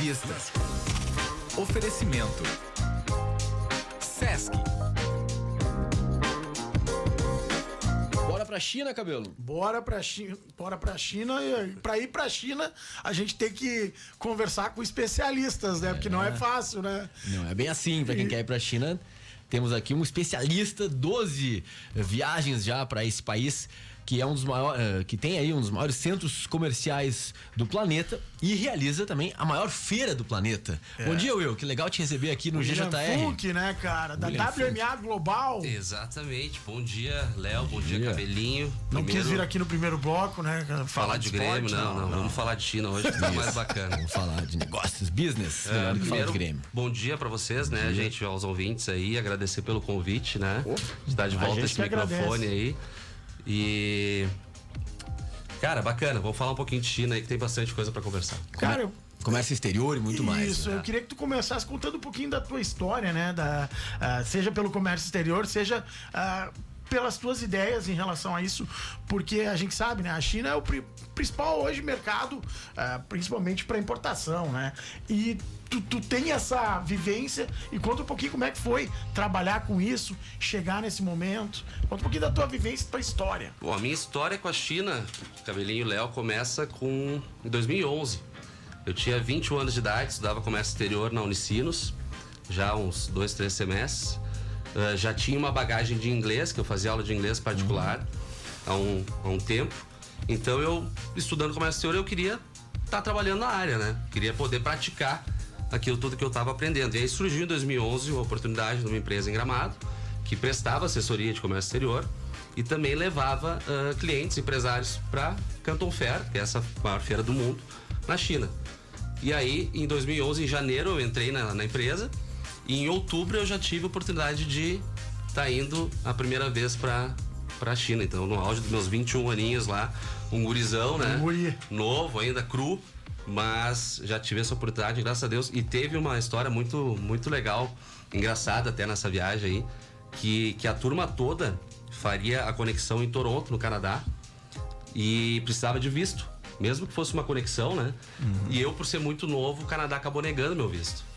vista. Oferecimento Sesc. Bora pra China, Cabelo? Bora pra China. E pra ir pra China, a gente tem que conversar com especialistas, né? Porque não é fácil, né? Não é bem assim. Pra quem quer ir pra China, temos aqui um especialista, 12 viagens já para esse país, que é um dos maiores, que tem aí um dos maiores centros comerciais do planeta e realiza também a maior feira do planeta. Bom dia, Will. Que legal te receber aqui no William GJR. Funk, né, cara? Da William WMA Global. Exatamente. Bom dia, Léo. Bom dia, Cabelinho. Não quis vir aqui no primeiro bloco, né? Falar de Grêmio, esporte, não. Vamos falar de China hoje, que tá mais bacana. Vamos falar de negócios, business, melhor do que falar de Grêmio. Bom dia pra vocês, né, gente, aos ouvintes aí. Agradecer pelo convite, né? De estar de volta esse microfone aí. E... cara, bacana. Vamos falar um pouquinho de China aí, que tem bastante coisa pra conversar. Cara, comércio exterior e muito mais. Isso, né? eu queria que tu começasse contando um pouquinho da tua história, né? Seja pelo comércio exterior, seja pelas tuas ideias em relação a isso, porque a gente sabe, né? A China é o principal hoje mercado, principalmente para importação, né? E tu tem essa vivência e conta um pouquinho como é que foi trabalhar com isso, chegar nesse momento. Conta um pouquinho da tua vivência e tua história. Bom, a minha história com a China, Cabelinho e Léo, começa em 2011. Eu tinha 21 anos de idade, estudava comércio exterior na Unicinos, já uns 2, 3 semestres. Já tinha uma bagagem de inglês, que eu fazia aula de inglês particular há um tempo. Então eu, estudando comércio exterior, eu queria estar trabalhando na área, né? Queria poder praticar aquilo tudo que eu estava aprendendo. E aí surgiu em 2011 uma oportunidade numa empresa em Gramado, que prestava assessoria de comércio exterior e também levava clientes, empresários para Canton Fair, que é essa maior feira do mundo, na China. E aí, em 2011, em janeiro, eu entrei na empresa e em outubro eu já tive a oportunidade de estar indo a primeira vez para a China. Então, no auge dos meus 21 aninhos lá, um gurizão, né? Novo, ainda cru, mas já tive essa oportunidade, graças a Deus. E teve uma história muito, muito legal, engraçada até nessa viagem aí, que a turma toda faria a conexão em Toronto, no Canadá, e precisava de visto, mesmo que fosse uma conexão, né? E eu, por ser muito novo, o Canadá acabou negando meu visto.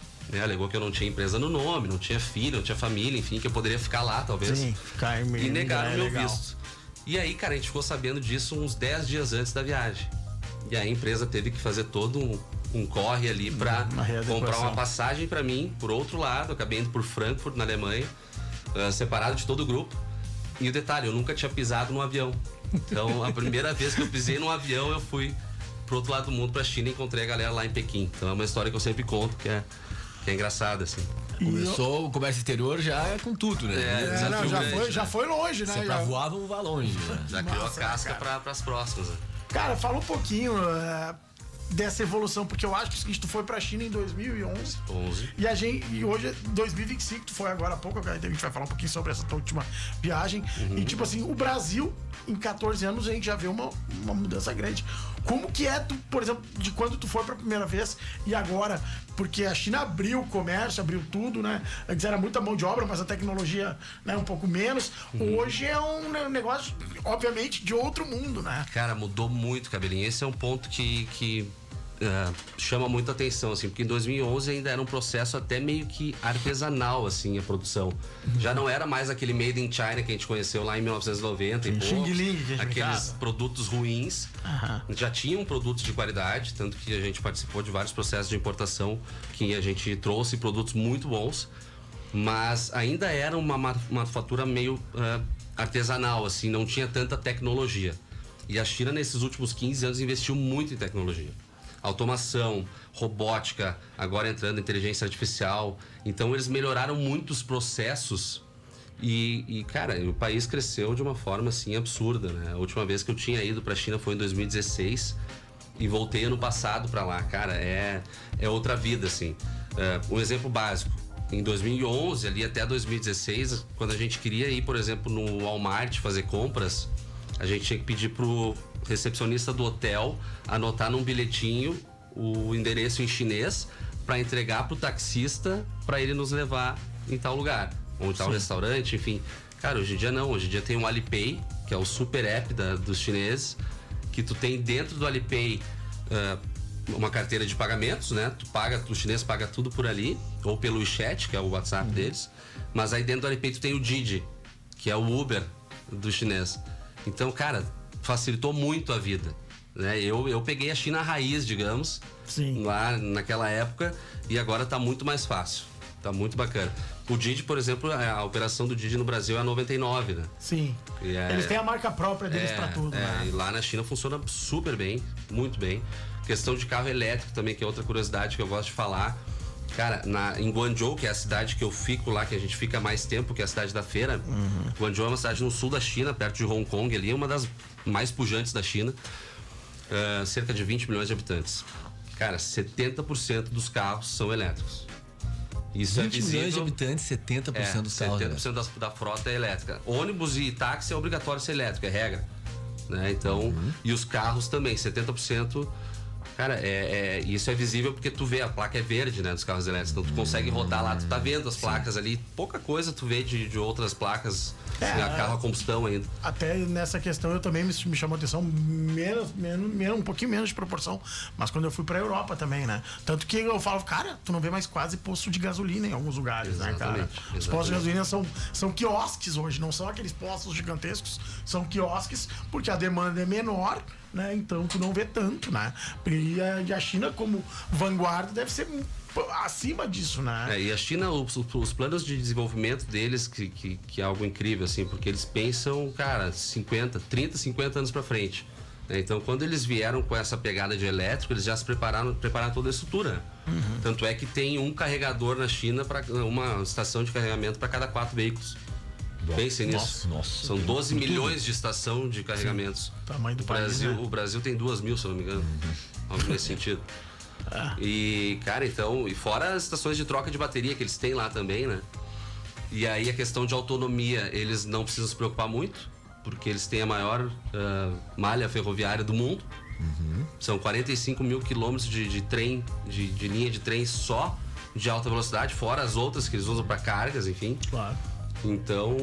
Alegou que eu não tinha empresa no nome, não tinha filho, não tinha família, enfim, que eu poderia ficar lá, talvez. Sim, ficar em e negaram meu legal. visto. E aí, cara, a gente ficou sabendo disso uns 10 dias antes da viagem. E aí a empresa teve que fazer todo um corre ali pra comprar uma passagem pra mim, por outro lado. Eu acabei indo por Frankfurt, na Alemanha, separado de todo o grupo. E o detalhe, eu nunca tinha pisado num avião. Então, a primeira vez que eu pisei num avião, eu fui pro outro lado do mundo, pra China, e encontrei a galera lá em Pequim. Então é uma história que eu sempre conto, que é engraçada, assim. Começou o comércio exterior já com tudo, né? Já foi longe, né? Se é pra voar, vamos voar longe. Né? Já criou a casca pras próximas, né? Cara, fala um pouquinho dessa evolução, porque eu acho que tu foi pra China em 2011. E hoje é 2025, tu foi agora há pouco, a gente vai falar um pouquinho sobre essa tua última viagem. E tipo assim, o Brasil, em 14 anos, a gente já vê uma mudança grande. Como que é, tu, por exemplo, de quando tu foi pra primeira vez e agora? Porque a China abriu o comércio, abriu tudo, né? Antes era muita mão de obra, mas a tecnologia, né, um pouco menos. Hoje é um negócio, obviamente, de outro mundo, né? Cara, mudou muito, Cabelinho. Esse é um ponto que chama muita atenção, assim, porque em 2011 ainda era um processo até meio que artesanal, assim, a produção. Já não era mais aquele made in China que a gente conheceu lá em 1990 e poucos, aqueles produtos ruins. Já tinham produtos de qualidade, tanto que a gente participou de vários processos de importação que a gente trouxe produtos muito bons, mas ainda era uma manufatura meio artesanal, assim, não tinha tanta tecnologia. E a China, nesses últimos 15 anos, investiu muito em tecnologia. Automação, robótica, agora entrando inteligência artificial. Então eles melhoraram muito os processos e cara, o país cresceu de uma forma assim absurda, né? A última vez que eu tinha ido pra China foi em 2016 e voltei ano passado pra lá. Cara, é outra vida, assim. Um exemplo básico, em 2011 ali até 2016, quando a gente queria ir, por exemplo, no Walmart fazer compras, a gente tinha que pedir pro recepcionista do hotel anotar num bilhetinho o endereço em chinês para entregar pro taxista para ele nos levar em tal lugar, ou em tal restaurante, enfim. Cara, hoje em dia não, hoje em dia tem o Alipay, que é o super app dos chineses, que tu tem dentro do Alipay uma carteira de pagamentos, né? O chinês paga tudo por ali, ou pelo WeChat, que é o WhatsApp deles. Mas aí dentro do Alipay tu tem o Didi, que é o Uber do chinês. Então, cara, facilitou muito a vida, né? Eu peguei a China raiz, digamos, lá naquela época, e agora tá muito mais fácil. Tá muito bacana. O Didi, por exemplo, a operação do Didi no Brasil é a 99, né? Sim. Eles têm a marca própria deles pra tudo, né? E lá na China funciona super bem, muito bem. Questão de carro elétrico também, que é outra curiosidade que eu gosto de falar. Cara, em Guangzhou, que é a cidade que eu fico lá, que a gente fica mais tempo, que é a cidade da feira. Guangzhou é uma cidade no sul da China, perto de Hong Kong, ali, uma das mais pujantes da China. Cerca de 20 milhões de habitantes. Cara, 70% dos carros são elétricos. Isso 20 milhões de habitantes, 70% dos carros. 70% da frota é elétrica. Ônibus e táxi é obrigatório ser elétrico, é regra. Né? Então, e os carros também, 70%. Cara, isso é visível porque tu vê, a placa é verde, né, dos carros elétricos. Então tu consegue rodar lá, tu tá vendo as placas ali. Pouca coisa tu vê de outras placas, carro a combustão ainda. Até nessa questão eu também me chamou a atenção, um pouquinho menos de proporção, mas quando eu fui pra Europa também, né? Tanto que eu falo, cara, tu não vê mais quase posto de gasolina em alguns lugares, né, cara? Os postos de gasolina são quiosques hoje, não são aqueles postos gigantescos, são quiosques, porque a demanda é menor, né? Então tu não vê tanto, né? E a China, como vanguarda, deve ser acima disso, né? E a China, os planos de desenvolvimento deles, que é algo incrível, assim, porque eles pensam, cara, 30, 50 anos pra frente. Então, quando eles vieram com essa pegada de elétrico, eles já se prepararam toda a estrutura. Tanto é que tem um carregador na China, uma estação de carregamento para cada 4 veículos. Pensem nisso. Nossa, são 12 milhões de estação de carregamentos. Tamanho do país, né? O Brasil tem 2.000, se eu não me engano. Algo nesse sentido. E, cara, então... E fora as estações de troca de bateria que eles têm lá também, né? E aí a questão de autonomia, eles não precisam se preocupar muito, porque eles têm a maior malha ferroviária do mundo. São 45 mil quilômetros de trem, de linha de trem só de alta velocidade, fora as outras que eles usam para cargas, enfim. Claro. Então,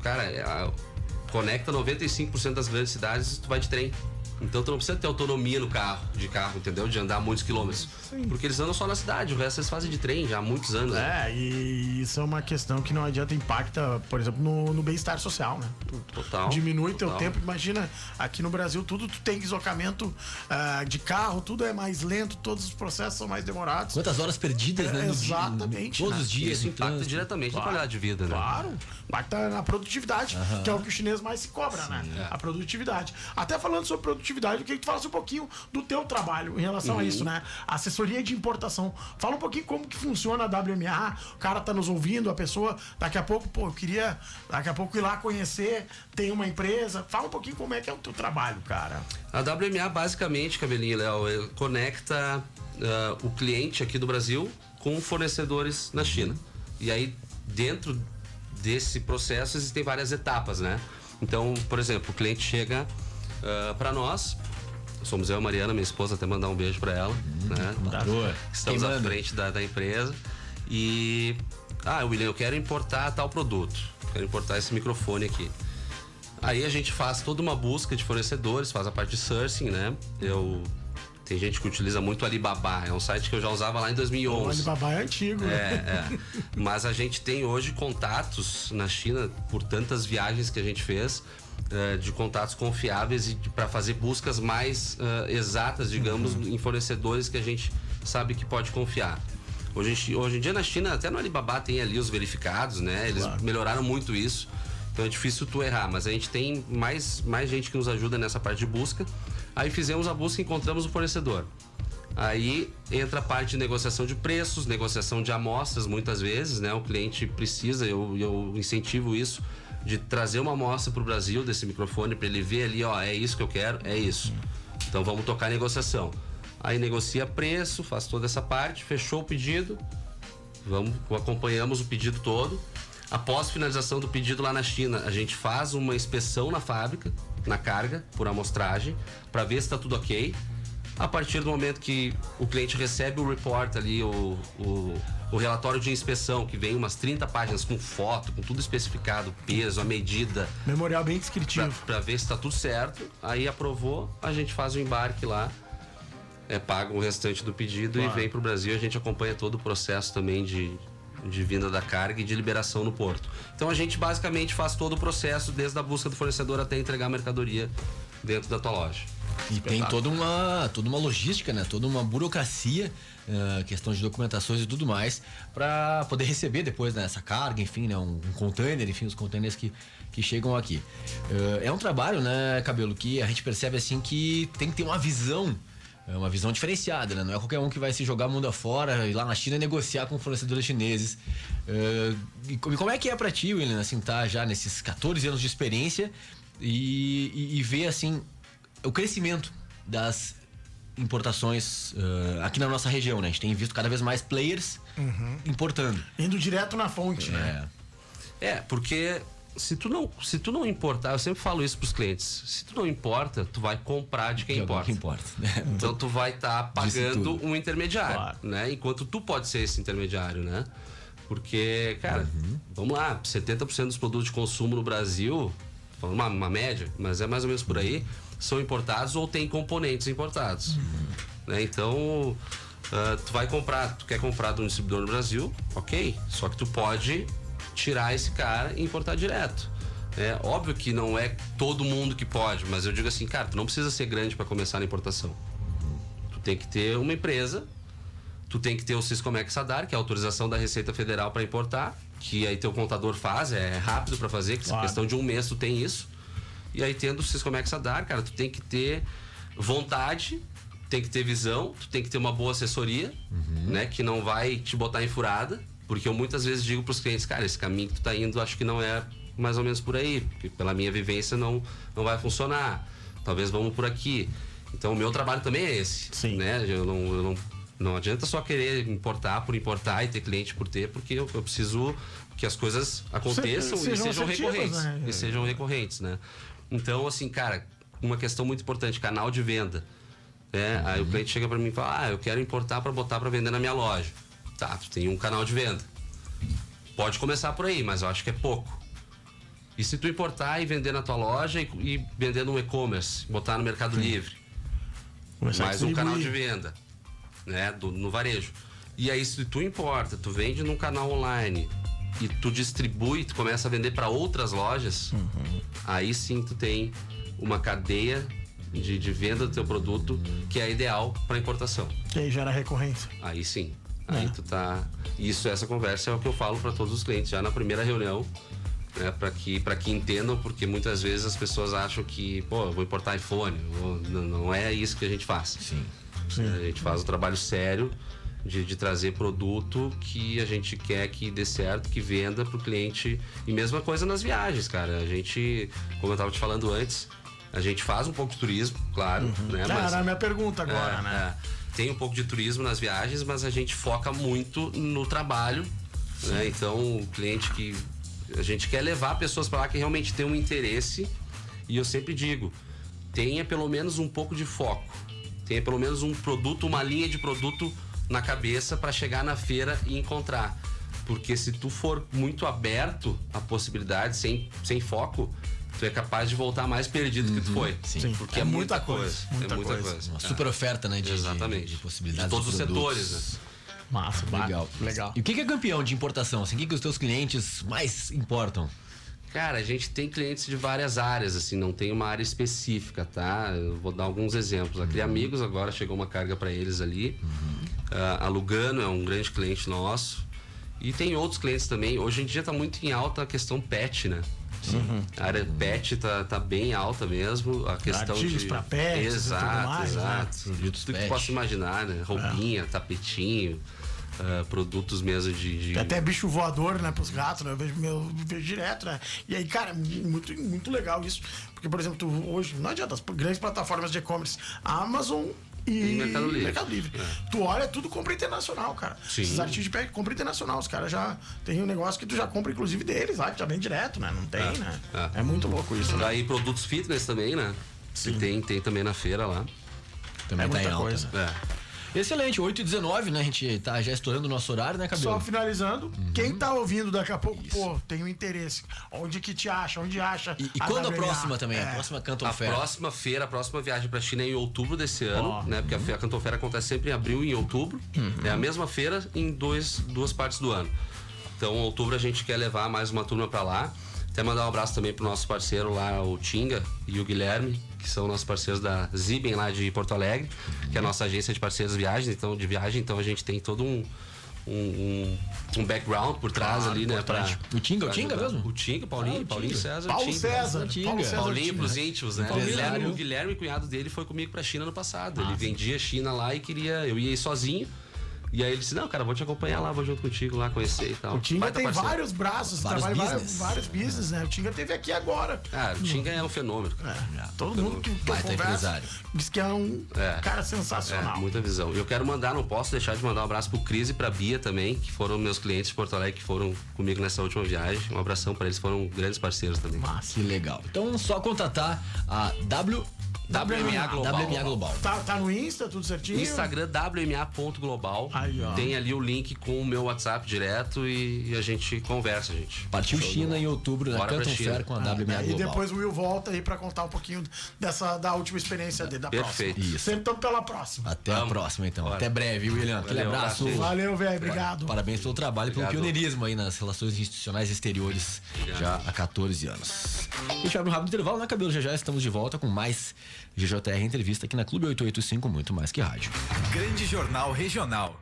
cara, conecta 95% das grandes cidades e tu vai de trem. Então tu não precisa ter autonomia no de carro, entendeu? De andar muitos quilômetros. Porque eles andam só na cidade, o resto eles fazem de trem já há muitos anos. E isso é uma questão que não adianta, impacta, por exemplo, no bem-estar social, né? Total. Diminui teu tempo. Imagina, aqui no Brasil tudo tu tem deslocamento de carro, tudo é mais lento, todos os processos são mais demorados. Quantas horas perdidas, né? Exatamente. Todos os dias. Isso impacta diretamente na qualidade de vida, né? Claro. Impacta na produtividade, que é o que o chinês mais se cobra, né? A produtividade. Até falando sobre produtividade, eu queria que tu falasse um pouquinho do teu trabalho em relação a isso, né? Assessoria de importação. Fala um pouquinho como que funciona a WMA, o cara tá nos ouvindo, a pessoa, daqui a pouco, eu queria daqui a pouco ir lá conhecer, tem uma empresa. Fala um pouquinho como é que é o teu trabalho, cara. A WMA, basicamente, Cabelinho e Léo, conecta o cliente aqui do Brasil com fornecedores na China. E aí, dentro desse processo, existem várias etapas, né? Então, por exemplo, o cliente chega para nós, somos eu e a Mariana, minha esposa, até mandar um beijo para ela, né? Estamos à frente da empresa. E, William, eu quero importar tal produto, quero importar esse microfone aqui. Aí a gente faz toda uma busca de fornecedores, faz a parte de sourcing, né? Tem gente que utiliza muito o Alibaba, é um site que eu já usava lá em 2011. O Alibaba é antigo. Mas a gente tem hoje contatos na China, por tantas viagens que a gente fez, de contatos confiáveis e para fazer buscas mais exatas, digamos, em fornecedores que a gente sabe que pode confiar. Hoje em dia na China, até no Alibaba tem ali os verificados, né? Eles melhoraram muito isso, então é difícil tu errar, mas a gente tem mais gente que nos ajuda nessa parte de busca. Aí fizemos a busca e encontramos o fornecedor. Aí entra a parte de negociação de preços, negociação de amostras, muitas vezes, né? O cliente precisa, eu incentivo isso, de trazer uma amostra para o Brasil desse microfone, para ele ver ali, é isso que eu quero, é isso. Então vamos tocar a negociação. Aí negocia preço, faz toda essa parte, fechou o pedido, acompanhamos o pedido todo. Após finalização do pedido lá na China, a gente faz uma inspeção na fábrica, na carga, por amostragem, para ver se está tudo ok. A partir do momento que o cliente recebe o report ali, o relatório de inspeção, que vem umas 30 páginas com foto, com tudo especificado, peso, a medida. Memorial bem descritivo. Para ver se está tudo certo. Aí aprovou, a gente faz o embarque lá paga o restante do pedido e vem para o Brasil. A gente acompanha todo o processo também de vinda da carga e de liberação no porto. Então a gente basicamente faz todo o processo, desde a busca do fornecedor até entregar a mercadoria dentro da tua loja. E tem toda uma logística, né? Toda uma burocracia, questão de documentações e tudo mais, para poder receber depois, né, essa carga, enfim, né, um container, enfim, os containers que chegam aqui. É um trabalho, né, Cabelo, que a gente percebe assim que tem que ter uma visão diferenciada, né? Não é qualquer um que vai se jogar mundo afora e lá na China negociar com fornecedores chineses. E como é que é pra ti, William, assim, tá já nesses 14 anos de experiência e ver, assim, o crescimento das importações aqui na nossa região, né? A gente tem visto cada vez mais players importando. Indo direto na fonte, né? Porque se tu não importar, eu sempre falo isso pros clientes, se tu não importa, tu vai comprar de quem importa. Então tu vai estar pagando um intermediário, né? Enquanto tu pode ser esse intermediário, né? Porque, cara, vamos lá, 70% dos produtos de consumo no Brasil, falando uma média, mas é mais ou menos por aí, são importados ou tem componentes importados. Né? Então, tu quer comprar de um distribuidor no Brasil, ok, só que tu pode tirar esse cara e importar direto. É óbvio que não é todo mundo que pode, mas eu digo assim, cara, tu não precisa ser grande para começar na importação. Tu tem que ter uma empresa, tu tem que ter o Siscomex Sadar, que é a autorização da Receita Federal para importar, que aí teu contador faz, é rápido para fazer, que questão de um mês tu tem isso. E aí tendo o Siscomex Sadar, cara, tu tem que ter vontade, tem que ter visão, tu tem que ter uma boa assessoria, né, que não vai te botar em furada. Porque eu muitas vezes digo pros clientes, cara, esse caminho que tu tá indo, acho que não é mais ou menos por aí. Porque pela minha vivência não vai funcionar. Talvez vamos por aqui. Então o meu trabalho também é esse. Sim. Né? Não adianta só querer importar por importar e ter cliente por ter, porque eu preciso que as coisas aconteçam e sejam recorrentes. Né? E sejam recorrentes, né? Então, assim, cara, uma questão muito importante, canal de venda. Né? Aí o cliente chega pra mim e fala, eu quero importar para botar para vender na minha loja. Tá, tu tem um canal de venda. Pode começar por aí, mas eu acho que é pouco. E se tu importar e vender na tua loja e vender no e-commerce, botar no Mercado Livre, mais um canal de venda, né, no varejo. E aí se tu importa, tu vende num canal online e tu distribui, tu começa a vender para outras lojas, aí sim tu tem uma cadeia de venda do teu produto que é ideal para importação. Que aí gera recorrência. Aí sim. Aí tu tá. Essa conversa é o que eu falo para todos os clientes já na primeira reunião, né? Para que entendam, porque muitas vezes as pessoas acham que, eu vou importar iPhone. Não é isso que a gente faz. Sim. A gente faz um trabalho sério de trazer produto que a gente quer que dê certo, que venda pro cliente. E mesma coisa nas viagens, cara. A gente, como eu tava te falando antes, a gente faz um pouco de turismo, claro. Né? Era a minha pergunta agora, né? Tem um pouco de turismo nas viagens, mas a gente foca muito no trabalho, né? Então, o cliente que a gente quer levar pessoas para lá que realmente tem um interesse, e eu sempre digo, tenha pelo menos um pouco de foco, tenha pelo menos um produto, uma linha de produto na cabeça para chegar na feira e encontrar. Porque se tu for muito aberto a possibilidades, sem foco, tu é capaz de voltar mais perdido que tu foi. Sim. Porque é muita coisa. É muita coisa. Uma super oferta, né? Exatamente. De possibilidades. De todos os produtos. setores, né? Massa, legal. E o que é campeão de importação? Assim, o que os teus clientes mais importam? Cara, a gente tem clientes de várias áreas, assim, não tem uma área específica, tá? Eu vou dar alguns exemplos. A Cria Amigos agora chegou uma carga para eles ali. A Lugano é um grande cliente nosso. E tem outros clientes também. Hoje em dia tá muito em alta a questão pet, né? A área pet tá bem alta mesmo. A questão artigos de para pets, exato. Né? Tudo que tu possa imaginar, né? Roupinha, tapetinho, produtos mesmo de... Tem até bicho voador, né, pros gatos, né? Eu vejo direto, né? E aí, cara, muito legal isso. Porque, por exemplo, hoje, não adianta, as grandes plataformas de e-commerce, a Amazon e Mercado Livre. Tu olha, tudo compra internacional, cara. Sim. Esses artigos de pé compra internacional. Os caras já tem um negócio que tu já compra, inclusive, deles lá, que já vem direto, né? Não tem, né? É muito louco isso. Daí produtos fitness também, né? Sim. Tem também na feira lá. Também tá muita em alta. coisa. Excelente, 8h19, né? A gente tá já estourando o nosso horário, né, Cabelo? Só finalizando, quem tá ouvindo daqui a pouco, pô, tem um interesse. Onde que te acha? Onde acha? E quando a WMA? próxima também? A próxima Canton A Fair? próxima feira, a próxima viagem pra China é em outubro desse ano, né? Porque a Canton Fair acontece sempre em abril e em outubro. É a mesma feira em duas partes do ano. Então, em outubro a gente quer levar mais uma turma pra lá. Até mandar um abraço também pro nosso parceiro lá, o Tinga e o Guilherme, que são nossos parceiros da Ziben lá de Porto Alegre, que é a nossa agência de parceiros de viagem. Então a gente tem todo um background por trás ali, né? O Tinga mesmo? O Tinga, Paulinho César. Paulo Tinga. César. Tinga. Paulo César Paulinho Tinga. pros íntimos, né? Empresário. O Guilherme, cunhado dele, foi comigo pra China no passado. Ele vendia China lá e eu ia ir sozinho. E aí ele disse, não, cara, vou te acompanhar lá, vou junto contigo lá, conhecer e tal. O Tinga Baita tem parceiro. vários braços, Vários trabalha business. vários business, né? O Tinga teve aqui agora. O Tinga é um fenômeno. Todo mundo que eu Baita converso empresário. diz que é um cara sensacional. Muita visão. Eu quero mandar, não posso deixar de mandar um abraço pro Cris e pra Bia também, que foram meus clientes de Porto Alegre, que foram comigo nessa última viagem. Um abração pra eles, foram grandes parceiros também. Que legal. Então, só contatar a WMA Global. Tá no Insta, tudo certinho? Instagram wma.global. Aí, ó. Tem ali o link com o meu WhatsApp direto e a gente conversa, gente. Partiu China em outubro, na Bora pra Canton China. Fair com a WMA Global. E depois o Will volta aí pra contar um pouquinho da última experiência dele, da Perfeito. próxima. Isso. Sempre estamos pela próxima. Até a Vamos. próxima, então. Bora. Até breve, William. Aquele Valeu, abraço. abraço. Valeu, velho. Obrigado. Parabéns pelo trabalho e pelo Obrigado. pioneirismo aí nas relações institucionais exteriores já há 14 anos. A gente abre um rápido intervalo, né, Cabelo? Já estamos de volta com mais GJR Entrevista aqui na Clube 885, muito mais que rádio. Grande Jornal Regional.